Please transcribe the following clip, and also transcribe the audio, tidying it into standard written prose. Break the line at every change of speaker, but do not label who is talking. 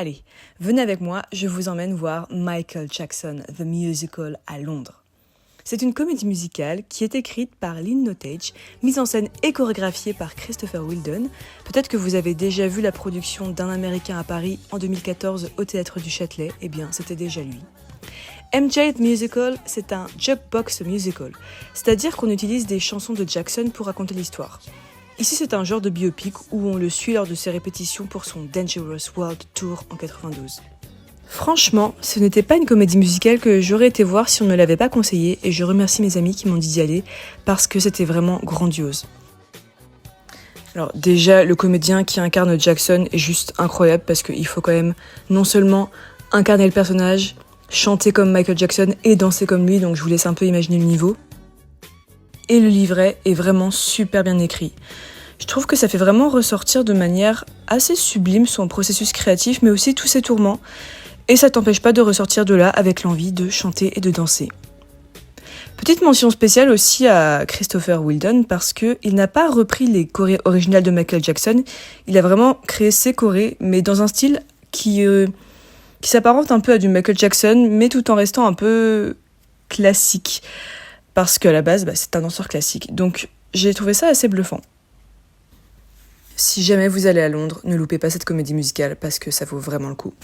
Allez, venez avec moi, je vous emmène voir Michael Jackson, The Musical à Londres. C'est une comédie musicale qui est écrite par Lynn Nottage, mise en scène et chorégraphiée par Christopher Wheeldon. Peut-être que vous avez déjà vu la production d'Un Américain à Paris en 2014 au Théâtre du Châtelet, eh bien c'était déjà lui. MJ The Musical, c'est un jukebox musical, c'est-à-dire qu'on utilise des chansons de Jackson pour raconter l'histoire. Ici, c'est un genre de biopic où on le suit lors de ses répétitions pour son Dangerous World Tour en 92. Franchement, ce n'était pas une comédie musicale que j'aurais été voir si on ne me l'avait pas conseillé, et je remercie mes amis qui m'ont dit d'y aller parce que c'était vraiment grandiose. Alors déjà, le comédien qui incarne Jackson est juste incroyable parce qu'il faut quand même non seulement incarner le personnage, chanter comme Michael Jackson et danser comme lui, donc je vous laisse un peu imaginer le niveau. Et le livret est vraiment super bien écrit. Je trouve que ça fait vraiment ressortir de manière assez sublime son processus créatif, mais aussi tous ses tourments. Et ça t'empêche pas de ressortir de là avec l'envie de chanter et de danser. Petite mention spéciale aussi à Christopher Wheeldon parce qu'il n'a pas repris les chorés originales de Michael Jackson. Il a vraiment créé ses chorés, mais dans un style qui s'apparente un peu à du Michael Jackson, mais tout en restant un peu classique. Parce qu'à la base, c'est un danseur classique. Donc j'ai trouvé ça assez bluffant. Si jamais vous allez à Londres, ne loupez pas cette comédie musicale parce que ça vaut vraiment le coup.